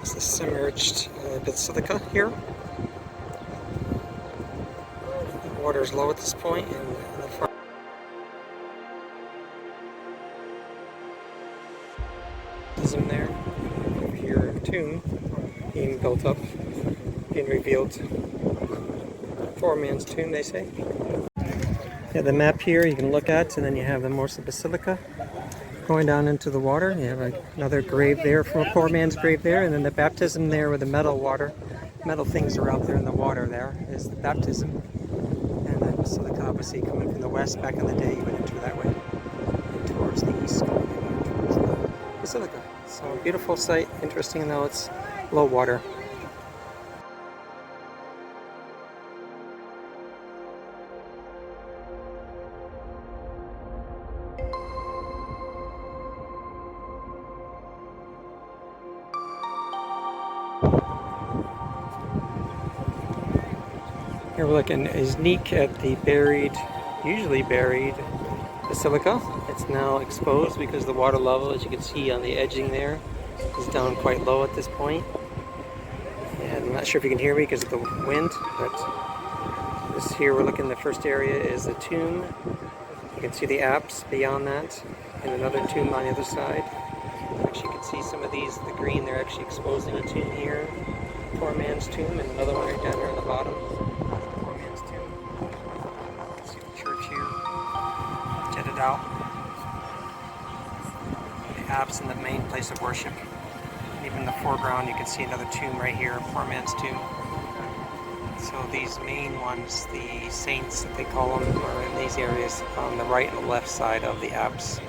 It's the submerged Basilica here. The water is low at this point, and in the front baptism there. Over here, a tomb being built up, being revealed. Poor man's tomb, they say. Yeah, the map here you can look at, and then you have the Morsa Basilica going down into the water. You have another grave there from a poor man's grave there, and then the baptism there with the metal things are out there in the water. There is the baptism, and the Basilica obviously coming from the west. Back in the day, you went into that way, and towards the east, going towards the Basilica. So a beautiful sight, interesting though it's low water. Here we're looking is unique at the usually buried Basilica. It's now exposed because the water level, as you can see on the edging there, is down quite low at this point. And I'm not sure if you can hear me because of the wind, but this here we're looking, the first area is a tomb. You can see the apse beyond that, and another tomb on the other side. Actually, you can see some of these, the green, they're actually exposing a tomb here. Poor man's tomb, and another one right down there on the bottom. Poor man's tomb. You can see the church here, jetted out. The apse and the main place of worship. And even in the foreground, you can see another tomb right here, poor man's tomb. So these main ones, the saints that they call them, are in these areas on the right and the left side of the apse.